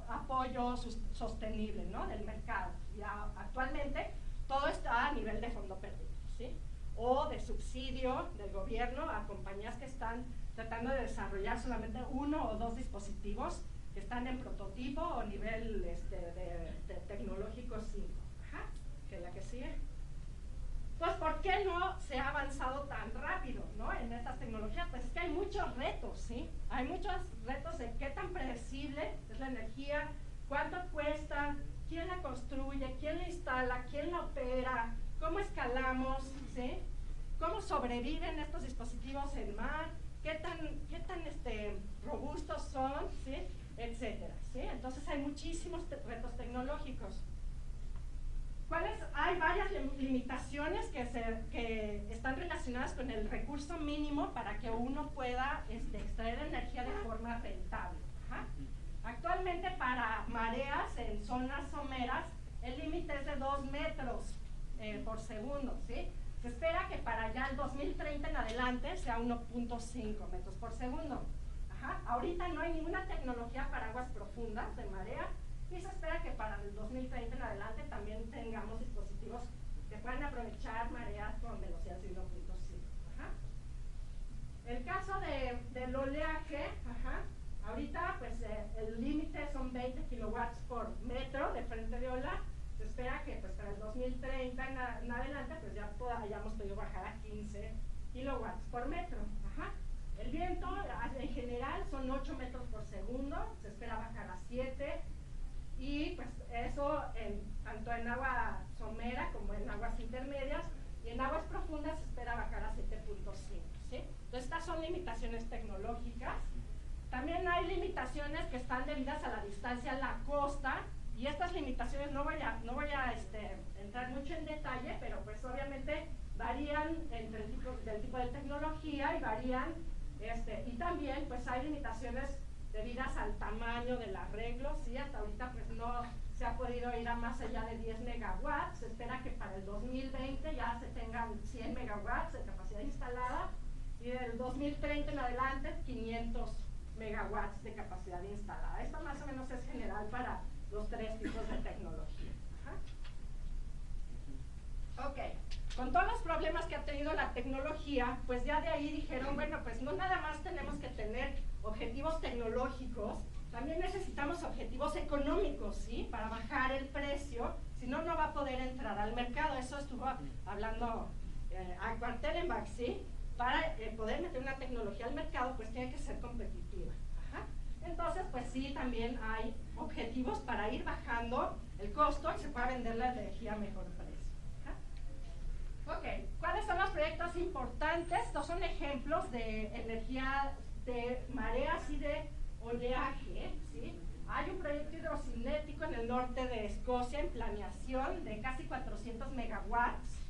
apoyo sostenible, ¿no? Del mercado. Ya actualmente todo está a nivel de fondo perdido, ¿sí? O de subsidio del gobierno a compañías que están tratando de desarrollar solamente 1 o 2 dispositivos que están en prototipo o nivel de tecnológico 5. Ajá. ¿Que es la que sigue? Pues, ¿por qué no se ha avanzado tan rápido, ¿no? En estas tecnologías? Pues es que hay muchos retos, ¿sí? Hay muchos retos de qué tan predecible es la energía, cuánto cuesta, quién la construye, quién la instala, quién la opera, cómo escalamos, ¿sí? Cómo sobreviven estos dispositivos en mar, qué tan robustos son, ¿sí? Etcétera, ¿sí? Entonces hay muchísimos retos tecnológicos. Hay varias limitaciones que están relacionadas con el recurso mínimo para que uno pueda extraer energía de forma rentable. Ajá. Actualmente para mareas en zonas someras el límite es de 2 metros por segundo, ¿sí? Se espera que para ya el 2030 en adelante sea 1.5 metros por segundo. Ajá. Ahorita no hay ninguna tecnología para aguas profundas de marea y se espera que para el 2030 en adelante también tengamos dispositivos que puedan aprovechar mareas con velocidades de 1.5. El caso del oleaje, ajá, ahorita pues el límite son 20 kilowatts por metro de frente de ola. Se espera que pues para el 2030 en adelante pues ya hayamos podido bajar a 15 kilowatts por metro. Ajá. El viento en general son 8 metros por segundo, se espera bajar a 7. Y pues eso tanto en agua somera como en aguas intermedias y en aguas profundas se espera bajar a 7.5, ¿sí? Entonces estas son limitaciones tecnológicas. También hay limitaciones que están debidas a la distancia a la costa y estas limitaciones no voy a entrar mucho en detalle, pero pues obviamente varían entre del tipo de tecnología y varían y también pues hay limitaciones debidas al tamaño del arreglo, ¿sí? Hasta ahorita pues no se ha podido ir a más allá de 10 megawatts, se espera que para el 2020 ya se tengan 100 megawatts de capacidad instalada y del 2030 en adelante 500 megawatts de capacidad instalada. Esto más o menos es general para los 3 tipos de tecnología. Ajá. Ok, con todos los problemas que ha tenido la tecnología, pues ya de ahí dijeron, bueno, pues no nada más tenemos que tener objetivos tecnológicos, también necesitamos objetivos económicos, ¿sí? Para bajar el precio, si no, no va a poder entrar al mercado. Eso estuvo hablando Akbar Tellenbach, ¿sí? Para poder meter una tecnología al mercado, pues tiene que ser competitiva. Ajá. Entonces, pues sí, también hay objetivos para ir bajando el costo y se pueda vender la energía a mejor precio. Ajá. Ok, ¿cuáles son los proyectos importantes? Estos son ejemplos de energía de mareas y de oleaje, ¿sí? Hay un proyecto hidrocinético en el norte de Escocia en planeación de casi 400 megawatts.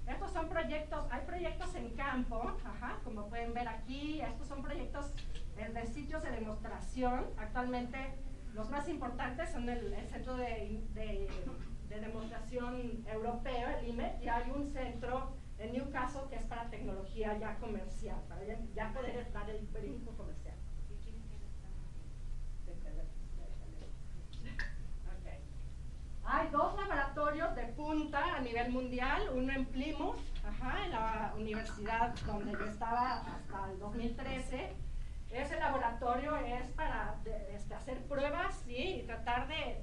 Estos son proyectos, hay proyectos en campo, como pueden ver aquí. Estos son proyectos de sitios de demostración. Actualmente los más importantes son el Centro de Demostración Europeo, el IME, y hay un centro en Newcastle que es para tecnología ya comercial, para ya poder dar el brinco comercial. Okay. Hay dos laboratorios de punta a nivel mundial, uno en Plymouth, en la universidad donde yo estaba hasta el 2013. Ese laboratorio es para hacer pruebas, ¿sí? Y tratar de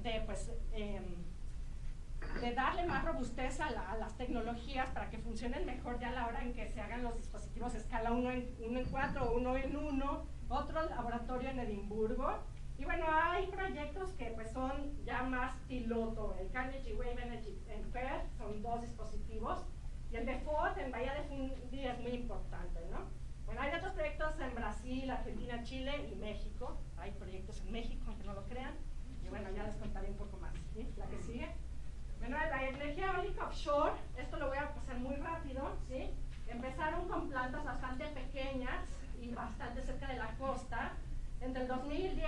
darle más robustez a las tecnologías para que funcionen mejor ya a la hora en que se hagan los dispositivos a escala 1 en 4 o 1 en 1. Otro laboratorio en Edimburgo. Y bueno, hay proyectos que pues son ya más piloto. El Carnegie Wave Energy en Perth son 2 dispositivos. Y el de Ford en Bahía de Fundy es muy importante, ¿no? Bueno, hay otros proyectos en Brasil, Argentina, Chile y México. Hay proyectos en México, aunque no lo crean. Y bueno, ya les contaré un poco más, ¿sí? La que sigue. Bueno, la energía eólica offshore, esto lo voy a pasar muy rápido, ¿sí? Empezaron con plantas bastante pequeñas y bastante cerca de la costa. Entre el 2000 y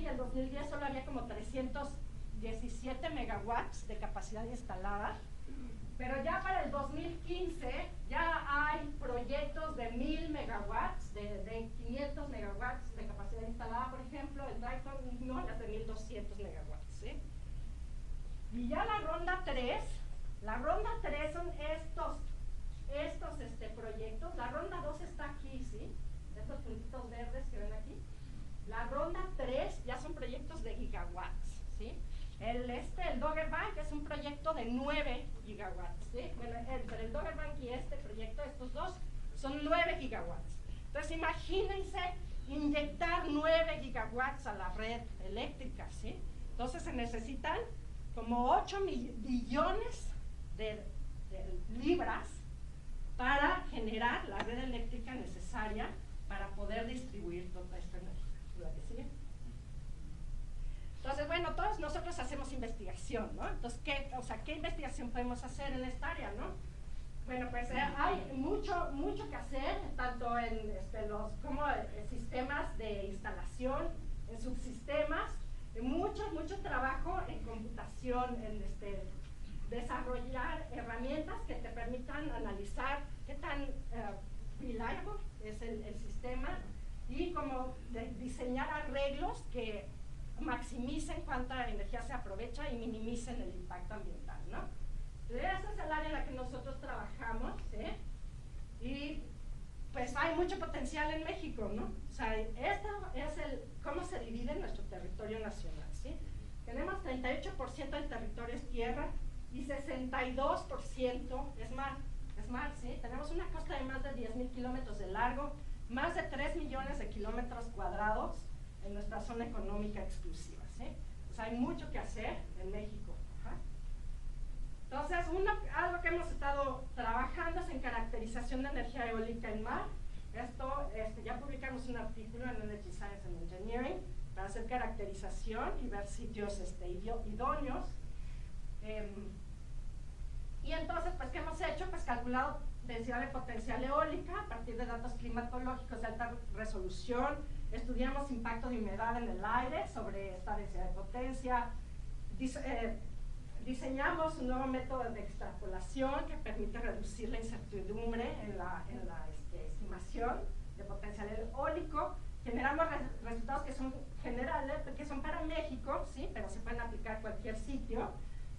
el 2010 solo había como 317 megawatts de capacidad instalada. Pero ya para el 2015 ya hay proyectos de 1000 megawatts, de 500 megawatts de capacidad instalada. Por ejemplo, el Triton no es de 1200 megawatts, ¿sí? Y ya la ronda 3 son estos proyectos. La ronda 2 está aquí, ¿sí? Estos puntitos verdes que ven aquí. La ronda 3 ya son proyectos de gigawatts, ¿sí? El Dogger Bank es un proyecto de 9 gigawatts, ¿sí? Bueno, entre el Dogger Bank y este proyecto, estos dos, son 9 gigawatts. Entonces, imagínense inyectar 9 gigawatts a la red eléctrica, ¿sí? Entonces, se necesitan como 8 billones de libras para generar la red eléctrica necesaria para poder distribuir toda esta energía. ¿La que sigue? Entonces, bueno, todos nosotros hacemos investigación, ¿no? Entonces, ¿qué investigación podemos hacer en esta área, no? Bueno, pues hay mucho que hacer, tanto en como sistemas de instalación, en subsistemas, mucho trabajo en computación, en desarrollar herramientas que te permitan analizar qué tan reliable es el sistema y como diseñar arreglos que maximicen cuánta energía se aprovecha y minimicen el impacto ambiental, ¿no? Ese es el área en la que nosotros trabajamos, ¿sí? Y pues hay mucho potencial en México, ¿no? O sea, esto es cómo se divide nuestro territorio nacional, ¿sí? Tenemos 38% del territorio es tierra y 62% es mar, ¿sí? Tenemos una costa de más de 10,000 kilómetros de largo, más de 3 millones de kilómetros cuadrados en nuestra zona económica exclusiva, ¿sí? Pues hay mucho que hacer en México. Entonces, algo que hemos estado trabajando es en caracterización de energía eólica en mar. Esto, ya publicamos un artículo en Energy Science and Engineering para hacer caracterización y ver sitios idóneos. Y entonces, pues, ¿qué hemos hecho? Pues calculado densidad de potencial eólica a partir de datos climatológicos de alta resolución. Estudiamos impacto de humedad en el aire sobre esta densidad de potencia. Diseñamos un nuevo método de extrapolación que permite reducir la incertidumbre en la estimación de potencial eólico. Generamos resultados que son generales, que son para México, ¿sí? Pero se pueden aplicar a cualquier sitio.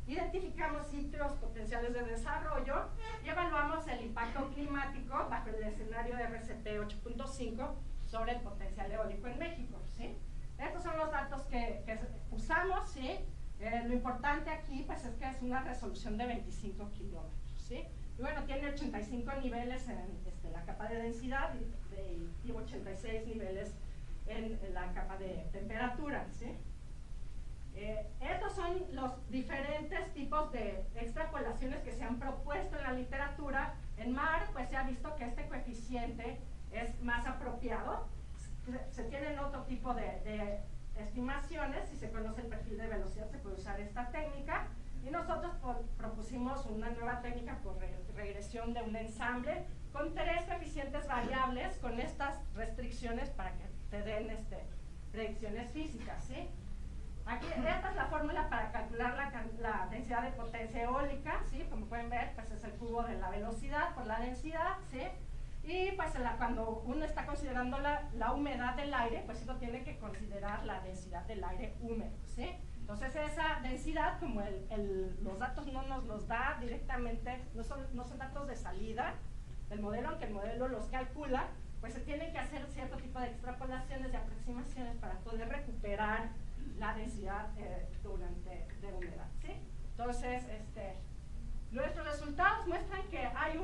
Identificamos sitios potenciales de desarrollo y evaluamos el impacto climático bajo el escenario de RCP 8.5 sobre el potencial eólico en México, ¿sí? Estos son los datos que usamos, ¿sí? Lo importante aquí pues, es que es una resolución de 25 kilómetros, ¿sí? Y bueno, tiene 85 niveles en la capa de densidad y 86 niveles en la capa de temperatura, ¿sí? Estos son los diferentes tipos de extrapolaciones que se han propuesto en la literatura, en mar pues se ha visto que este coeficiente es más apropiado. Se tienen otro tipo de estimaciones, si se conoce el perfil de velocidad se puede usar esta técnica, y nosotros propusimos una nueva técnica por regresión de un ensamble con 3 coeficientes variables con estas restricciones para que te den predicciones físicas, ¿sí? Aquí, esta es la fórmula para calcular la densidad de potencia eólica, ¿sí? Como pueden ver, pues es el cubo de la velocidad por la densidad, ¿sí? Y pues cuando uno está considerando la humedad del aire, pues eso tiene que considerar la densidad del aire húmedo, ¿sí? Entonces esa densidad, como los datos no nos los da directamente, no son datos de salida del modelo, aunque el modelo los calcula, pues se tienen que hacer cierto tipo de extrapolaciones y aproximaciones para poder recuperar la densidad de humedad, ¿sí? Entonces, nuestros resultados muestran que hay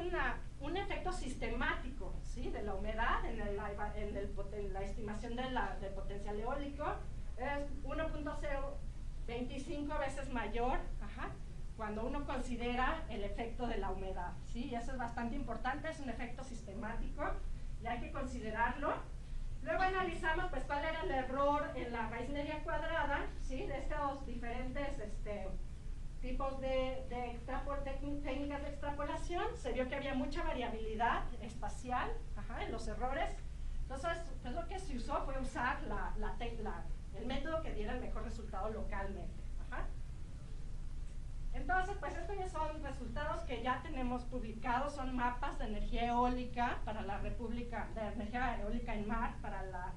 un efecto sistemático, ¿sí? De la humedad en la estimación del potencial eólico. Es 1.025 veces mayor, cuando uno considera el efecto de la humedad, ¿sí? Y eso es bastante importante, es un efecto sistemático y hay que considerarlo. Luego analizamos pues cuál era el error en la raíz media cuadrada, ¿sí? De estos diferentes tipos de técnicas de extrapolación. Se vio que había mucha variabilidad espacial en los errores. Entonces, pues lo que se usó fue usar el método que diera el mejor resultado localmente. Entonces, pues estos ya son resultados que ya tenemos publicados, son mapas de energía eólica para la República, de energía eólica en mar para la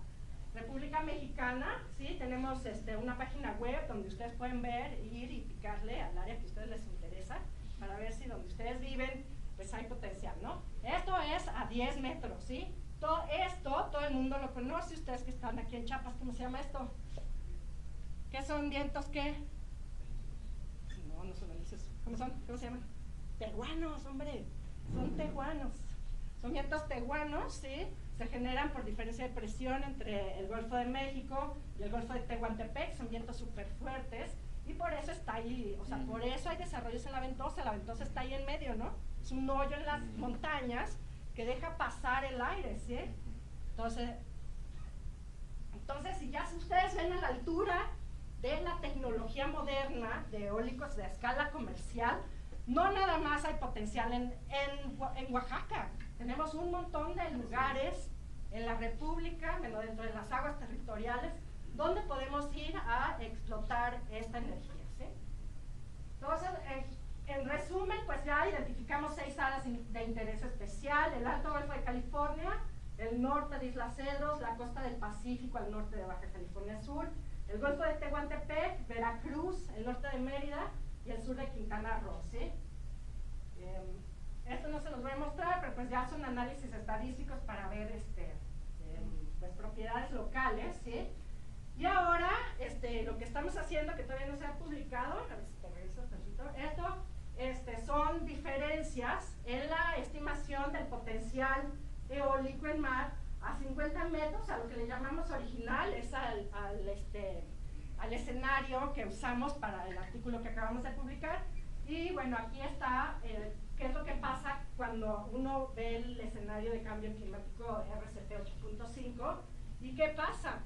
República Mexicana, ¿sí? Tenemos una página web donde ustedes pueden ver, ir y picarle al área que a ustedes les interesa para ver si donde ustedes viven pues hay potencial, ¿no? Esto es a 10 metros, ¿sí? Todo el mundo lo conoce, ustedes que están aquí en Chiapas, ¿cómo se llama esto? ¿Qué son vientos qué? No son alisios. ¿Cómo son? ¿Cómo se llaman? Tehuanos, hombre, son tehuanos. Son vientos tehuanos, ¿sí? Se generan por diferencia de presión entre el Golfo de México y el Golfo de Tehuantepec, son vientos súper fuertes, y por eso está ahí, o sea, por eso hay desarrollos en la ventosa está ahí en medio, ¿no? Es un hoyo en las montañas que deja pasar el aire, ¿sí? Entonces si ya ustedes ven a la altura de la tecnología moderna de eólicos de escala comercial, no nada más hay potencial en Oaxaca. Tenemos un montón de lugares en la República, dentro de las aguas territoriales, donde podemos ir a explotar esta energía, ¿sí? Entonces, en resumen, pues ya identificamos 6 áreas de interés especial: el Alto Golfo de California, el norte de Isla Cedros, la costa del Pacífico al norte de Baja California Sur, el Golfo de Tehuantepec, Veracruz, el norte de Mérida y el sur de Quintana Roo, ¿sí? Esto no se los voy a mostrar, pero pues ya son análisis estadísticos para ver pues propiedades locales, ¿sí? Y ahora lo que estamos haciendo, que todavía no se ha publicado, a ver si te regreso tantito, son diferencias en la estimación del potencial eólico en mar a 50 metros, a lo que le llamamos original, es al escenario que usamos para el artículo que acabamos de publicar. Y bueno, aquí está qué es lo que pasa cuando uno ve el escenario de cambio climático RCP 8.5. ¿Y qué pasa?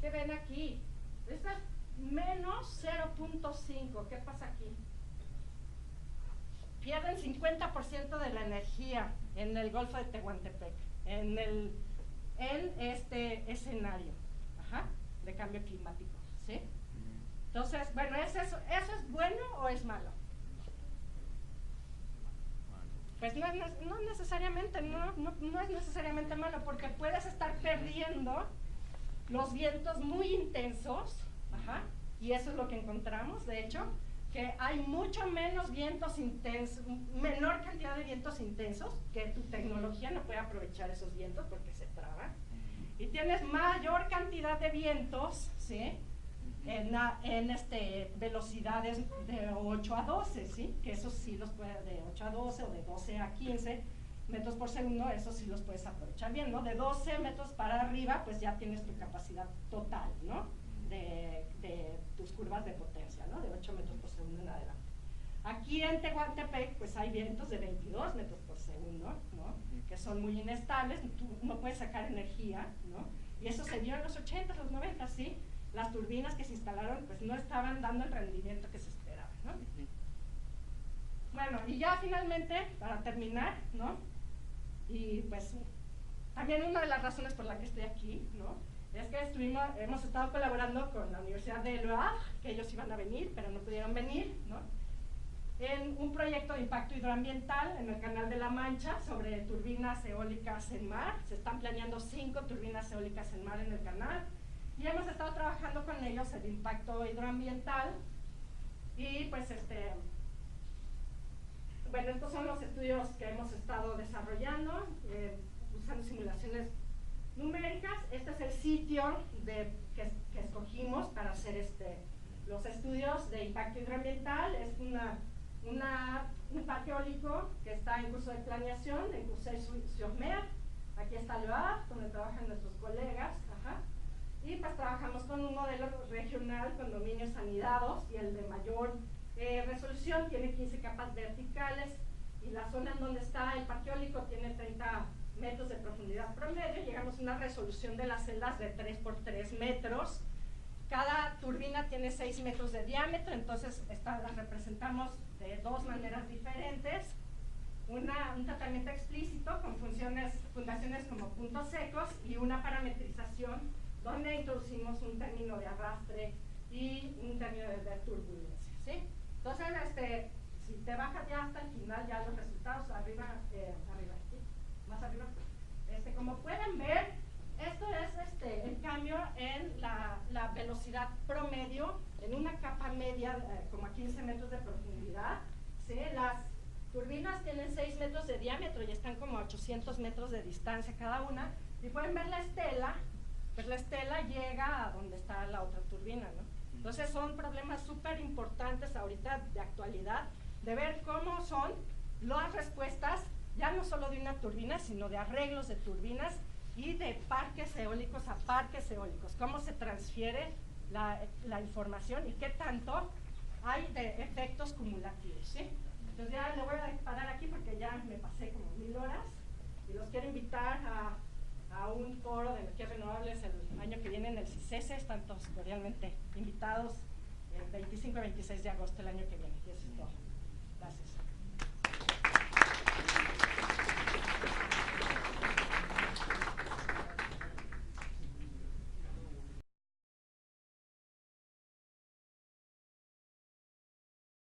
¿Qué ven aquí? Esto es menos 0.5. ¿Qué pasa aquí? Pierden 50% de la energía en el Golfo de Tehuantepec, en este escenario de cambio climático, ¿sí? Entonces, bueno, ¿eso es bueno o es malo? Pues no necesariamente, no es necesariamente malo, porque puedes estar perdiendo los vientos muy intensos, y eso es lo que encontramos, de hecho, que hay mucho menos vientos intensos, menor cantidad de vientos intensos, que tu tecnología no puede aprovechar esos vientos porque se traba, y tienes mayor cantidad de vientos, ¿sí? En velocidades de 8 a 12, ¿sí? Que esos sí los puedes, de 8 a 12 o de 12 a 15 metros por segundo, esos sí los puedes aprovechar bien, ¿no? De 12 metros para arriba, pues ya tienes tu capacidad total, ¿no? De tus curvas de potencia, ¿no? De 8 metros por segundo en adelante. Aquí en Tehuantepec, pues hay vientos de 22 metros por segundo, ¿no? Que son muy inestables, tú no puedes sacar energía, ¿no? Y eso se vio en los 80, los 90, ¿sí? Las turbinas que se instalaron, pues no estaban dando el rendimiento que se esperaba, ¿no? Bueno, y ya finalmente, para terminar, ¿no? Y pues también una de las razones por la que estoy aquí, ¿no? Es que hemos estado colaborando con la Universidad de Le Havre, que ellos iban a venir, pero no pudieron venir, ¿no? En un proyecto de impacto hidroambiental en el Canal de la Mancha sobre turbinas eólicas en mar. Se están planeando 5 turbinas eólicas en mar en el canal y hemos estado trabajando con ellos el impacto hidroambiental y pues bueno, estos son los estudios que hemos estado desarrollando usando simulaciones numéricas. Este es el sitio que escogimos para hacer los estudios de impacto hidroambiental. Es un parque eólico que está en curso de planeación en Courseulles-sur-Mer. Aquí está Le Havre, donde trabajan nuestros colegas. Y pues trabajamos con un modelo regional con dominios anidados y el de mayor resolución tiene 15 capas verticales y la zona en donde está el parque eólico tiene 30 metros de profundidad promedio. Llegamos a una resolución de las celdas de 3 por 3 metros. Cada turbina tiene 6 metros de diámetro, entonces las representamos de 2 maneras diferentes. Un tratamiento explícito con fundaciones como puntos secos y una parametrización donde introducimos un término de arrastre y un término de turbulencia, ¿sí? Entonces, si te bajas ya hasta el final, ya los resultados arriba, ¿sí? Más arriba. Como pueden ver, esto es el cambio en la velocidad promedio en una capa media como a 15 metros de profundidad, ¿sí? Las turbinas tienen 6 metros de diámetro y están como a 800 metros de distancia cada una. Y pueden ver la estela, pues la estela llega a donde está la otra turbina, ¿no? Entonces son problemas súper importantes ahorita de actualidad, de ver cómo son las respuestas, ya no solo de una turbina, sino de arreglos de turbinas y de parques eólicos a parques eólicos, cómo se transfiere la información y qué tanto hay de efectos cumulativos, ¿sí? Entonces ya le voy a parar aquí porque ya me pasé como 1000 horas y los quiero invitar a un foro de energías renovables el año que viene en el CICESE. Están todos cordialmente invitados el 25 y 26 de agosto del año que viene. Y eso es todo. Gracias.